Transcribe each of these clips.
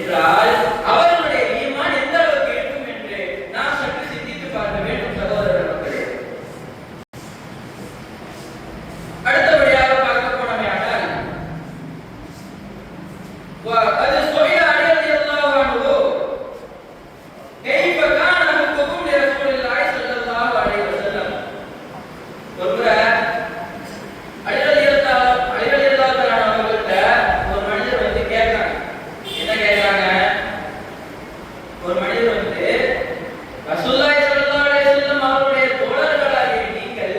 என்றால் அவர்களுடைய ஈமான் எந்த அளவுக்கு இருக்கும் என்று நாம் சற்று சிந்தித்து பார்க்க வேண்டும் சகோதரர் மக்களே. அடுத்தபடியாக பார்க்க போனமையானால் அது சுஹைல் ரலியல்லாஹு அன்ஹு கைஃப கான ஹுக்கும் லிரசூலில்லாஹி ஸல்லல்லாஹு அலைஹி வஸல்லம் ஒருமுறை அலி ரலியல்லாஹு அவர்கள்ட்ட ஒரு மனிதர் வந்து கேட்கிறாங்க. என்ன கேட்கிறாங்க? ஒரு மனிதர் வந்து ரசூலுல்லாஹி ஸல்லல்லாஹு அலைஹி வஸல்லம் அவருடைய தோழர்களாகிய நீங்கள்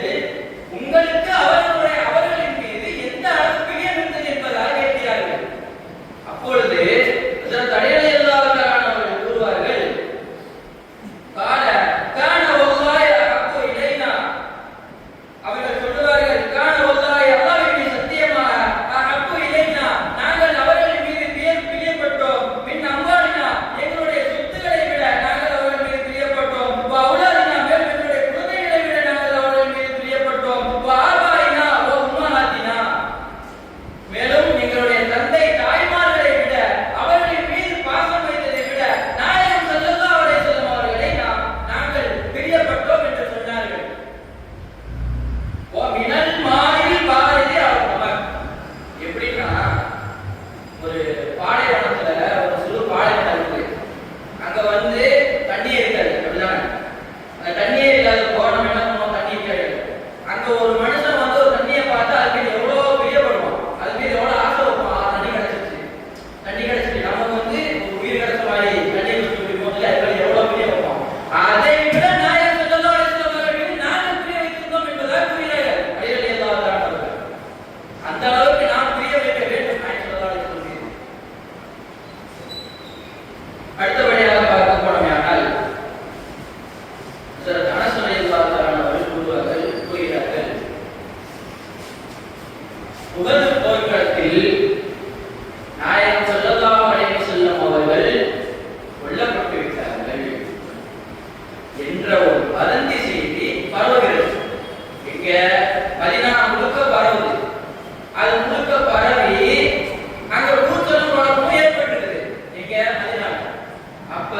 உங்களுக்கு அவர்களின் மீது எந்த அளவு பிரியம் இருந்தது என்பதாக கேட்கிறார்கள். அப்பொழுது ஹஜ்ரத் அலி ரலியல்லாஹு அவர்கள் கூறுவார்கள், கால கான வல்லாஹி அஹப்பு இலைனா, அவர்கள் சொல்லுவார்கள், கான வல்லாஹி அல்லாஹ்வின் மீது சத்தியமாக அஹப்பு இலைனா, நாங்கள் அவர்களின் மீது பிரியப்பட்டோம். மின் அம்வாலினா, எங்களுடைய சொத்துக்களை விட நாங்கள் அவர்கள் மீது பிரியப்பட்டோம். வ அவுலாதினா, மேலும் எங்களுடைய குழந்தைகளை விட நாங்கள் அவர்கள் மீது பிரியப்பட்டோம். வ ஆபாயினா வ உம்மஹாத்தினா, மேலும் எங்களுடைய தந்தை தாய்மார்களை விட அவர்களின் மீது பாசம் வைத்ததை விட நாயகம் ஸல்லல்லாஹு அலைஹி வஸல்லம் அவர்களை நாங்கள் பிரியப்பட்டோம் என்று சொன்னார்கள். ஓ மினல் மாயில் பாரிதி அவர்கள் எப்படின்னா, ஒரு பாலைவனத்துல ஒரு சிறு பாலைவனம் இருக்கு. அங்க வந்து தண்ணி இருக்காது, அப்படிதான். அந்த தண்ணியே இல்லாத போனோம், என்ன பண்ணுவோம்? தண்ணி இருக்காது. அங்க ஒரு மனுஷன் வந்து ஒரு தண்ணியை பார்த்து அது மீது எவ்வளவு பிரியப்படுவான், அது மீது எவ்வளவு ஆசை வைப்பான். தண்ணி கிடைச்சிச்சு நமக்கு வந்து ஒரு உயிர் கிடைச்ச மாதிரி தண்ணி குடிச்சு போது அது எவ்வளவு பிரிய வைப்பான். அதை விட நாயகம் ஸல்லல்லாஹு அலைஹி வஸல்லம் அவர்கள் மீது நாங்கள் பிரிய வைத்திருந்தோம் என்பதாக கூறுகிறார்கள் அலி ரலியல்லாஹு அவர்கள். அந்த அளவுக்கு நாம் பிரிய வைக்க வேண்டும் நாயகம் ஸல்லல்லாஹு அலைஹி வஸல்லம் மீது. அடுத்தபடியாக பார்க்க போனோமானால் ஹஜ்ரத் அனஸ் ரலியல்லாஹு அவர்கள் கூறுகிறார்கள், உஹது போர்க்களத்தில் நாயகம் ஸல்லல்லாஹு அலைஹி வஸல்லம் அவர்கள் கொல்லப்பட்டு விட்டார்கள் என்ற ஒரு வதந்தி செய்தி பரவுகிறது. இங்க மதீனா முழுக்க பரவுது. அது முழுக்க பரவி அங்க கூச்சலும் குழப்பமும் ஏற்பட்டது. இங்க மதீனா. அப்ப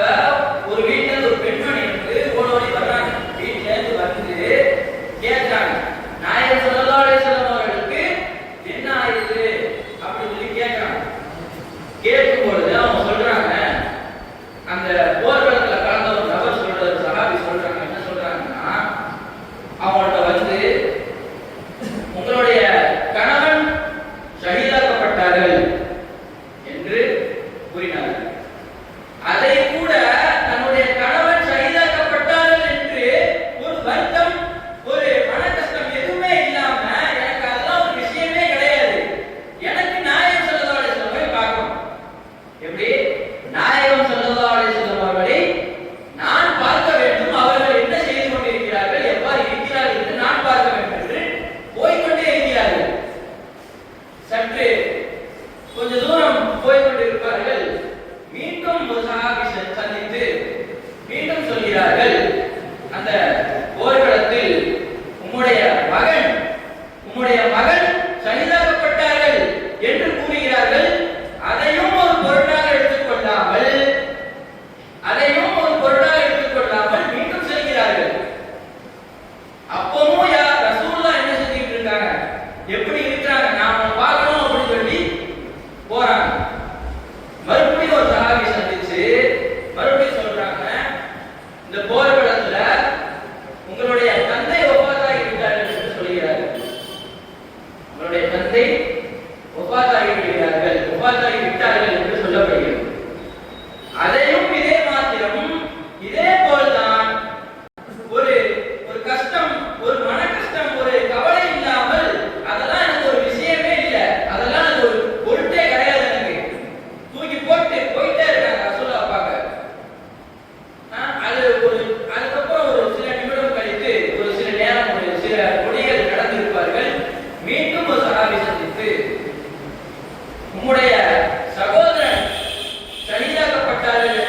ஒரு வீட்டுல ஒரு பெண்மணி வந்து ஓடோடி வர்றாங்க. வீட்டுல இருந்து வந்து கேட்கிறாங்க, நாயகம் ஸல்லல்லாஹு அலைஹி வஸல்லம் அவர்களுக்கு என்ன ஆயிடுது அப்படின்னு சொல்லி கேட்கிறாங்க. கேட்கும் பொழுது அவங்க சொல்றாங்க, அந்த போர்க்களத்துல கலந்த ஒரு நபர் சொல்றது, சஹாபி சொல்றாங்க. என்ன சொல்றாங்கன்னா, அவங்கள்ட்ட வந்து உங்களுடைய கணவன் ஷஹீதாக்கப்பட்டார்கள் என்று கூறினார்கள். அதை கூட தன்னுடைய கணவன் ஷஹீதாக்கப்பட்டார்கள் என்று ஒரு வருத்தம், ஒரு மன கஷ்டம் எதுவுமே இல்லாம, எனக்கு அதெல்லாம் ஒரு விஷயமே கிடையாது, எனக்கு நாயகம் ஸல்லல்லாஹு அலைஹி வஸல்லம் பார்க்கணும். எப்படி? நாயகம் ஸல்லல்லாஹு அலைஹி வஸல்லம் அவர்களை நான் பார்க்க வேண்டும், அவர்கள் என்ன செய்து கொண்டிருக்கிறார்கள், எவ்வாறு இருக்கிறார்கள் என்று நான் பார்க்க வேண்டும் என்று போய்கொண்டே இருக்கிறார்கள். சற்று கொஞ்ச தூரம் போய்கொண்டிருப்பார்கள். மீண்டும் ஒரு சஹாபி சந்தித்து மீண்டும் சொல்கிறார்கள், அந்த போர்க்களத்தில் உம்முடைய மகன் ஷஹீதாக்கப்பட்டார்கள் என்று கூறுகிறார்கள். அதையும் ஒரு பொருட்டாக எடுத்துக்கொள்ளாமல் மீண்டும் சொல்கிறார்கள். அப்பவும் ரசூலுல்லாஹ் என்ன செஞ்சிட்டு இருக்காங்க, எப்படி இருக்கிறாங்க, நாம பார்க்கணும் அப்படின்னு சொல்லி போறாங்க. மறுபடியும் ஒரு சஹாபி சந்திச்சு மறுபடியும் சொல்றாங்க, இந்த போர்க்களத்துல உங்களுடைய தந்தை வஃபாத்தாகி விட்டார்கள் என்று சொல்கிறார்கள். உங்களுடைய தந்தை வஃபாத்தாகி விட்டார்கள் என்று சொல்லப்படுகிறது. அதையும் இதே மாத்திரம், இதே போல்தான் ஒரு கஷ்டம், ஒரு மன கஷ்டம், ஒரு கவலை இல்லாமல், அதெல்லாம் எனக்கு ஒரு விஷயமே இல்லை, அதெல்லாம் எனக்கு ஒரு பொருட்டே கிடையாது, எனக்கு தூக்கி போட்டு போயிட்டே இருக்காங்க ரசூலுல்லாஹ் பார்க்க. அதுக்கப்புறம் ஒரு சில நிமிடம் கழித்து, ஒரு சில நேரம், ஒரு சில நொடிகள் கடந்திருப்பார்கள். மீண்டும் ஒரு சஹாபி சந்தித்து, உம்முடைய சகோதரன் ஷஹீதாக்கப்பட்டார்கள்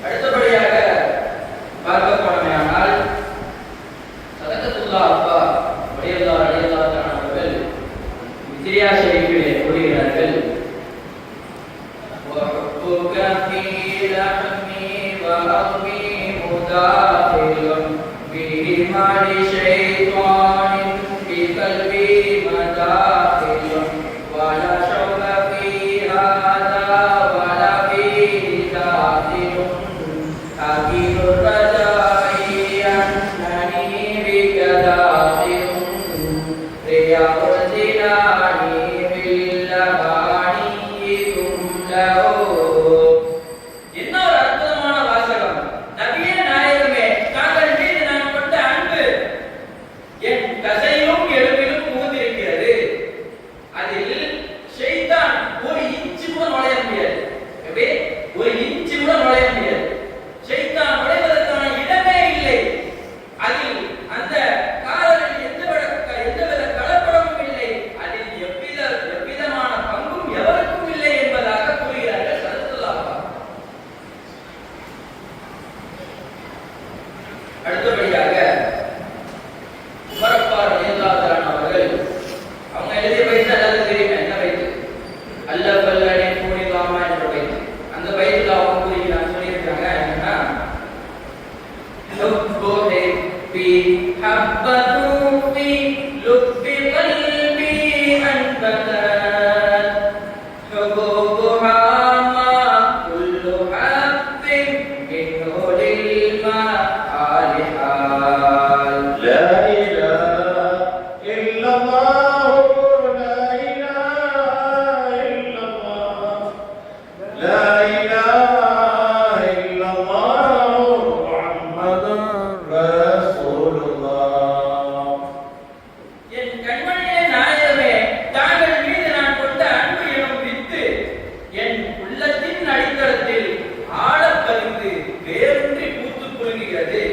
அடுத்தபடியாக பார்க்க போனமையானால் சதகத்துல்லா அப்பா ரலியல்லாஹு அவர்கள் மிஸ்ரியா ஷரீஃபிலே கூறுகிறார்கள் وحبك في لحمي وعظمي مداخل به مع شيطان في قلبي مداخل ولا شوق في هذا ولا فيه داخل أكيد الرجاء أنني بك داخل رياض الجنان باللباني تملأ. இன்னொரு அற்புதமான வாசகம். நபியே நாயகமே, தாங்கள் மீது நான் கொண்ட அன்பு என் தசையிலும் எலும்பிலும் புகுந்திருக்கிறது. அதில் ஷைத்தான் ஒரு இன்ச்சு கூட நுழைய முடியாது. எனவே ஒரு இன்ச்சு கூட நுழைய முடியாது. ஷைத்தான் நுழைவதற்கான இடமே இல்லை. அதில் அந்த காதலில் எந்தவித கலப்படமும் இல்லை. அதில் எவ்விதமான பங்கும் எவருக்கும் இல்லை என்பதாக கூறுகிறார்கள் சதகத்துல்லாஹ். அடுத்தபடியாக உமர் அப்பா ரலியல்லாஹு அவர்கள் அவங்க எழுதிய பைத்து எல்லாரும் தெரியுமே, என்ன பைத்து? அல்ல பல்லனே கூடிதாமா என்ற பைத்து. அந்த பைத்துல அவங்க கூறுகிறாங்க, சொல்லியிருக்காங்க என்னன்னா, லுப்பே பி ஹப்பது பி லுப்பி கல்பி அன்பதன் ஹுபுஹா மா குல்லு ஹப்பின் மின்ஹுலில் மா ஆலிஹால். لا إله إلا الله لا إله إلا الله لا إله إلا الله محمد رسول الله. என் கண்மணியே நாயகமே, தாங்கள் மீது நான் கொண்ட அன்பு எனும் வித்து என் உள்ளத்தின் அடித்தளத்தில் ஆழப் பதிந்து வேரூன்றி பூத்துக் குலுங்குகிறது.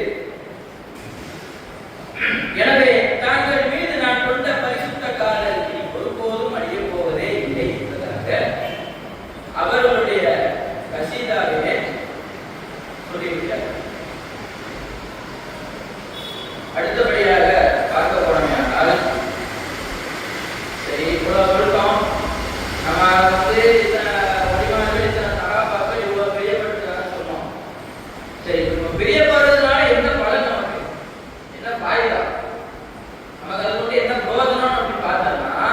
எனவே தாங்கள் மீது நான் கொண்ட பரிசுத்த காதல் இனி ஒருபோதும் அழியப் போவதே இல்லை என்பதாக அவர்களுடைய கசீதாவிலே சொல்லிவிட்டார். அடுத்தபடியாக பார்க்க போனோம்னால், சரி இவ்வளவு சொல்லிட்டோம், நம்ம இத்தனை வடிவங்கள் இத்தனை சகாபாக்கள் இவ்வளவு பிரியப்பட்டதாக சொன்னோம். சரி, நம்ம பிரியப்படுறதுனால என்ன பலன், நமக்கு என்ன பாய்தா, நமக்கு அது கொண்டு என்ன பிரயோஜனம் அப்படின்னு பார்த்தோம்னா,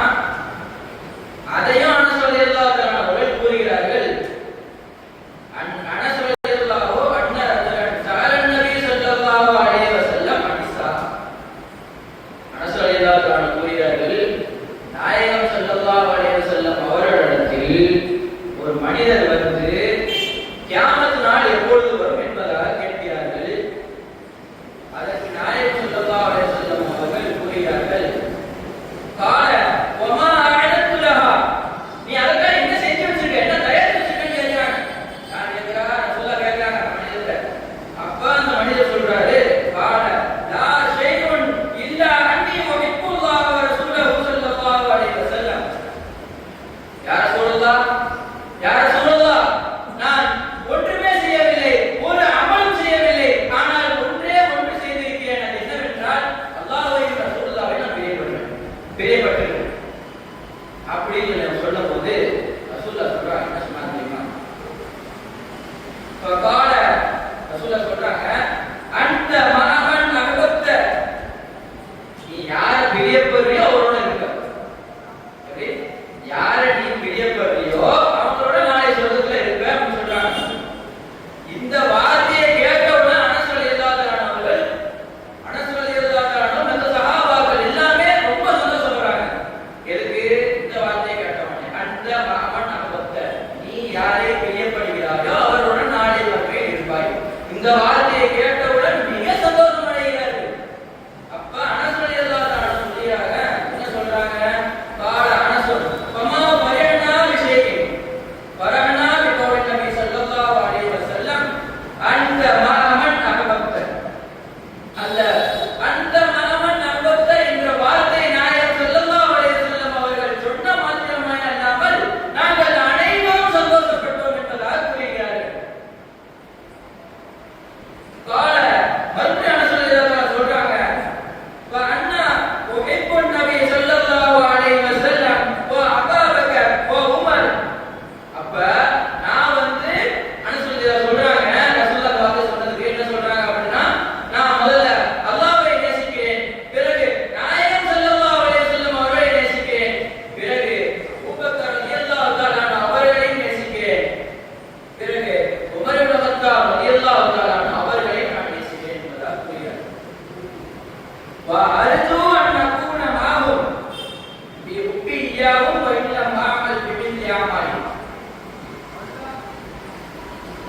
அதையும் அனஸ் ரலியல்லாஹு அவர்கள் கூறுகிறார்கள். அனஸ் ரலியல்லாஹு அன்ஹு சஅலன் நபி ஸல்லல்லாஹு அலைஹி வஸல்லம் அனிஸா. அனஸ் ரலியல்லாஹு அன்ஹு கூறுகிறார்கள், நாயகம் ஸல்லல்லாஹு அலைஹி வஸல்லம் அவர்களிடத்தில் ஒரு மனிதர் வந்து கியாமத் நாள் எப்பொழுது வரும் என்பதாக கேட்கிறார்கள். அதற்கு நாயகம் ஸல்லல்லாஹு அலைஹி வஸல்லம் அவர்கள் கூறுகிறார்கள், கால வமா அஅதத்து லஹா, நீ அதற்காக என்ன செஞ்சு வச்சிருக்க, என்ன தயாரித்து வச்சிருக்கன்னு கேட்கிறாங்க. நான் கேட்கிறா ரசூலுல்லாஹ் கேட்கிறாங்க மனிதர். அப்ப அந்த மனிதர் சொல்றாரு, கால லா ஷைஉன் இல்லா அன்னி உஹிப்புல்லாஹ வ ரசூலுஹு ஸல்லல்லாஹு அலைஹி வஸல்லம். யா ரசூலுல்லாஹ், யா ரசூலுல்லாஹ், நான் ஒன்றுமே செய்யவில்லை, ஒரு அமலும் செய்யவில்லை, ஆனால் ஒன்றே ஒன்று செய்திருக்கிறேன். அது என்னவென்றால் அல்லாஹ்வையும் ரசூலுல்லாஹ்வையும் நான் பிரியப்பட்டிருக்கிறேன் அப்படின்னு சொல்லும் போது ரசூலுல்லாஹ் சொல்றாங்க, என்ன சொன்னாங்க தெரியுமா? ஃபகால, ரசூலுல்லாஹ் சொல்றாங்க, அந்த மகன் அகபத்த, நீ யாரை பிரியப்படுறியோ அவரோட இருக்க. எப்படி? யாரை நீ பிரியப்படுறியோ அவங்களோட நாளை சொர்க்கத்துல இருப்ப அப்படின்னு சொல்றாங்க. இந்த வார்த்தையை கேட்டவுடன் அனஸ் ரலியல்லாஹு அவர்கள், அனஸ் ரலியல்லாஹு அன்ஹு மற்ற சஹாபாக்கள் எல்லாமே ரொம்ப சந்தோஷப்படுறாங்க. எதுக்கு? இந்த வார்த்தையை கேட்டவுடனே அந்த மகன் அகபத்த, நீ யாரை பிரியப்படுகிறாயோ அவரோட நாளை வருவே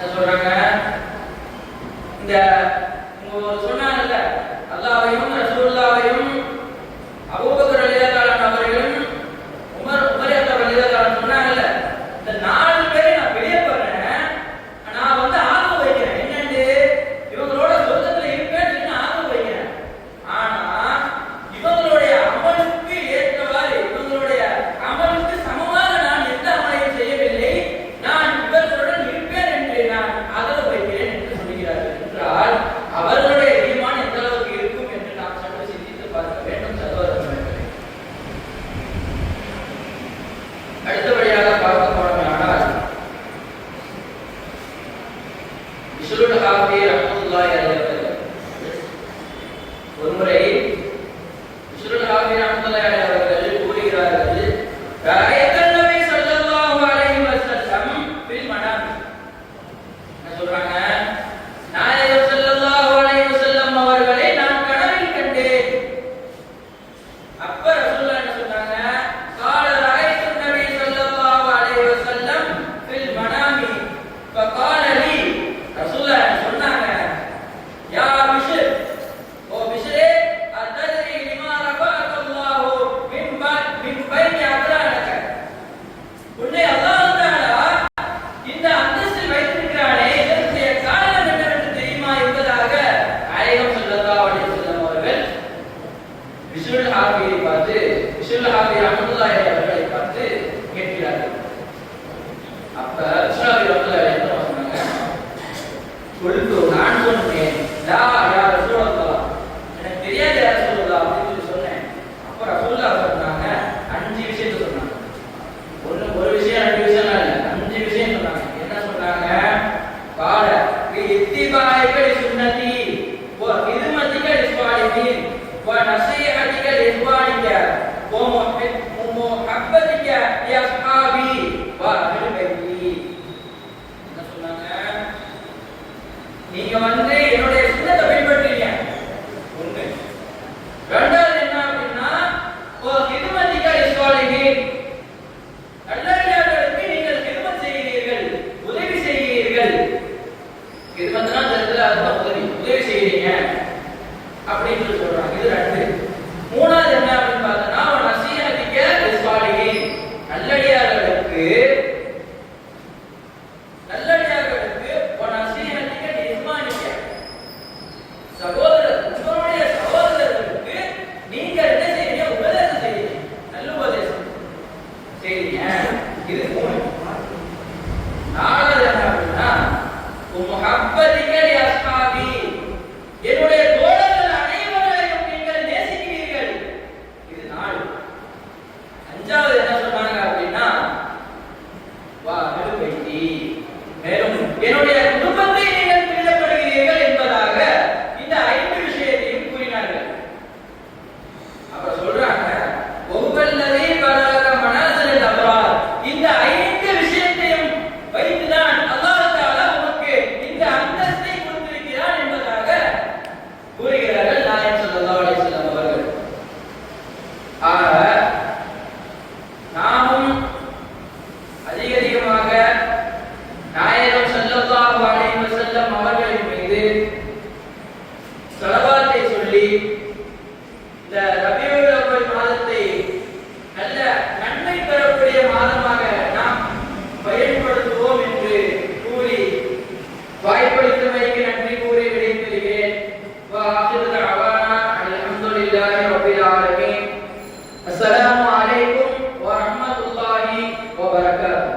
என்ன சொல்றாங்க, இந்த சொன்னாங்கல்ல, அல்லாஹ்வையும் ரசூலுல்லாஹ்வையும் அபூபக்கர் ரலியல்லாஹு அன்ஹு அவர்களும் உமர் ரலியல்லாஹு அன்ஹு சொன்னாங்கல்ல, இந்த 4 பேரை நான் வெளியே போறேன், நான் வந்து ஆர்வம் வைக்கிறேன், என்னன்னு இவங்களோட சொர்க்கத்துல இருப்பேன்னு ஆர்வம் வைக்கிறேன். ஆனா இவங்களுடைய அமலுக்கு ஏற்றவாறு, இவங்களுடைய அமலுக்கு சமமாக நான் எந்த அமலையும் செய்யவில்லை, நான் இவர்களுடன் இருப்பேன் என்று நான் ஆதரவு வைக்கிறேன் என்று சொல்கிறார்கள் என்றால் அவர்களுடைய ஈமான் எந்த அளவுக்கு இருக்கும் என்று நாம் சற்று சிந்தித்து பார்க்க வேண்டும் சகோதரர்களே. அடுத்தபடியாக பார்க்க போனோமானால் பிஷ்ருல் ஹாஃபி ரஹ்மத்துல்லாஹி அலைஹி ஒருமுறை பிஷ்ருல் ஹாஃபி ரஹ்மத்துல்லாஹி அலைஹி அவர்கள் கூறுகிறார்கள், ரஅய்தன் நபி ஸல்லல்லாஹு அலைஹி வஸல்லம் ஃபில் மனாம். என்ன சொல்றாங்க, நாயகம் ஸல்லல்லாஹு அலைஹி வஸல்லம் அவர்களை நான் கனவில் கண்டேன். அப்ப ரசூலுல்லாஹ் என்ன சொன்னாங்க, قال رأيت النبي صلى الله عليه وسلم في المنام فقال لي, ரசூலுல்லாஹ் சொன்னாங்க, யா பிஷ்ர், ஓ பிஷ்ரே, அத்தத்ரி லிமா ரஃபஅக அல்லாஹு மின் பைனி அத்ரானக, உன்னை அல்லாஹ் தஆலா இந்த அந்தஸ்தில் வைத்திருக்கிறானே, இதனுடைய காரணம் என்னவென்று தெரியுமா என்பதாக நாயகம் ஸல்லல்லாஹு அலைஹி வஸல்லம் அவர்கள் பிஷ்ருல் ஹாஃபியை பார்த்து, பிஷ்ருல் ஹாஃபி ரஹ்மத்துல்லாஹி அலைஹி அவர்களை பார்த்து கேட்கிறார்கள். அப்ப பிஷ்ருல் ஹாஃபி ரஹ்மத்துல்லாஹி அலைஹி என்ன சொன்னாங்க, சொல்லுங்க, நான் சொன்னேன், லா யா ரசூலல்லாஹ், எனக்கு தெரியாது யா ரசூலல்லாஹ் அப்படின்னு சொன்னேன். அப்ப ரசூலுல்லாஹ் சொன்னாங்க, 5 விஷயத்தை சொன்னாங்க. ஒரு விஷயம் 2 விஷயம் இல்ல, 5 விஷயம் சொன்னாங்க. என்ன சொன்னாங்க, قال باتباعك لسنتي وخدمتك للصالحين ونصيحتك لإخوانك ومحبتك لأصحابي وأهل بيتي. என்ன சொன்னாங்க, நீங்க வந்து என்னுடைய சுன்னத்தை பின்பற்றீங்க, ஒண்ணு. ரெண்டாவது என்ன அப்படின்னா, خدمتك للصالحين, நல்லடியார்களுக்கு நீங்கள் கிதுமத் செய்கிறீர்கள், உதவி செய்கிறீர்கள். கிதுமத்னா தெரிஞ்சல, அதுதான் உதவி செய்கிறீங்க அப்படின்னு சொல்றாங்க. இது 2. மூணாவது என்ன அப்படின்னு பார்த்தா, நசீஹத்திக லிஸ்ஸாலிஹீன், நல்லடியார்களுக்கு நசீஹத்திக லிஸ்மானிக, உங்களுடைய சகோதரர்களுக்கு நீங்கள் என்ன செய்றீங்க, உபதேசம் செய்றீங்க, நல்ல உபதேசம் செய்றீங்க. இது 3. 4வது என்ன அப்படின்னா, முஹப்பதிக லி அஸ்ஹாபி, என்னுடைய தோழர்கள் அனைவரையும் நீங்கள் நேசிக்கிறீர்கள். இது 4. 5வது என்ன சொன்னாங்க அப்படின்னா, வா அஹ்லு பைத்தி, மேலும் என்னுடைய குடும்பத்தை நீங்கள் பிரியப்படுகிறீர்கள் என்பதாக இந்த 5 விஷயத்தையும் கூறினார்கள். அப்புறம் சொல்றாங்க, ஒவ்வொல்லதி பலக மனாசில் அப்ரார், இந்த 5 விஷயத்தையும் வைத்துதான் அல்லாஹ் தஆலா உனக்கு இந்த அந்தஸ்தை கொடுத்திருக்கிறான் என்பதாக கூறுகிறார்கள் நாயகம் ஸல்லல்லாஹு அலைஹி வஸல்லம் அவர்கள். ஆக நாமும் அதிகமாக நாயகம் ஸல்லல்லாஹு அலைஹி வஸல்லம் அவர்களின் மீது ஸலவாத்தை சொல்லி இந்த ரபியுல் அவ்வல் மாதத்தை நல்ல நன்மை பெறக்கூடிய மாதமாக நாம் பயன்படுத்துவோம் என்று கூறி வாய்ப்பளித்தமைக்கு நன்றி கூறி விடைபெறுகிறேன். وآخر دعوانا الحمد لله رب العالمين. السلام عليكم ورحمة الله وبركاته.